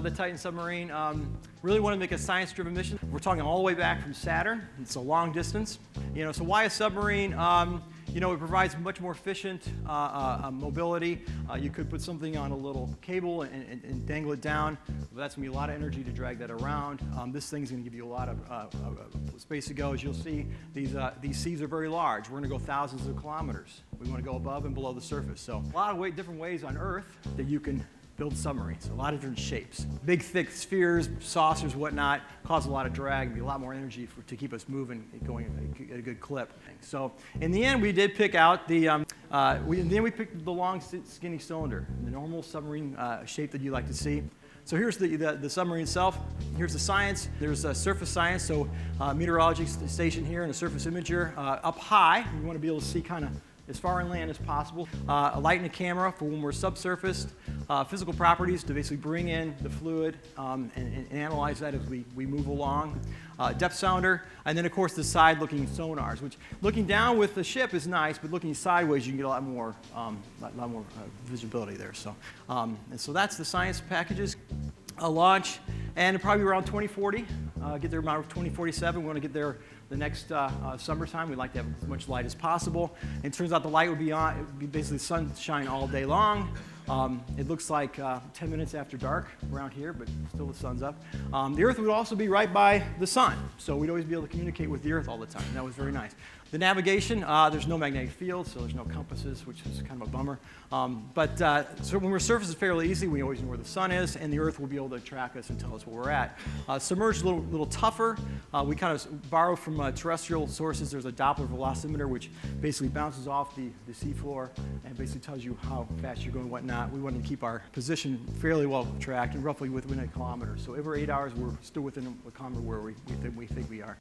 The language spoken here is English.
the Titan submarine. Really want to make a science-driven mission. We're talking all the way back from Saturn. It's a long distance. So why a submarine? It provides much more efficient mobility. You could put something on a little cable and dangle it down. But that's going to be a lot of energy to drag that around. This thing's going to give you a lot of space to go. As you'll see, these seas are very large. We're going to go thousands of kilometers. We want to go above and below the surface. So a lot of different ways on Earth that you can build submarines, a lot of different shapes. Big, thick spheres, saucers, whatnot, cause a lot of drag, be a lot more energy to keep us moving, going at a good clip. So in the end, we did pick out we picked the long, skinny cylinder, the normal submarine shape that you like to see. So here's the submarine itself. Here's the science. There's a surface science, so meteorology station here and a surface imager. Up high, you want to be able to see kind of as far inland as possible. A light and a camera for when we're subsurfaced. Physical properties to basically bring in the fluid and analyze that as we move along. Depth sounder, and then of course the side-looking sonars, which looking down with the ship is nice, but looking sideways you can get a lot more visibility there. So, and so that's the science packages. Launch, and probably around 2040. Get there around 2047. We want to get there the next summertime. We'd like to have as much light as possible. And it turns out the light would be on. It would be basically sunshine all day long. It looks like 10 minutes after dark around here, but still the sun's up. The Earth would also be right by the sun, so we'd always be able to communicate with the Earth all the time. That was very nice. The navigation, there's no magnetic field, so there's no compasses, which is kind of a bummer. So when we're surface is fairly easy, we always know where the sun is, and the Earth will be able to track us and tell us where we're at. Submerged, a little tougher. We kind of borrow from terrestrial sources. There's a Doppler velocimeter, which basically bounces off the seafloor and basically tells you how fast you're going and whatnot. We want to keep our position fairly well tracked and roughly within a kilometer. So every 8 hours, we're still within a kilometer where we think we are.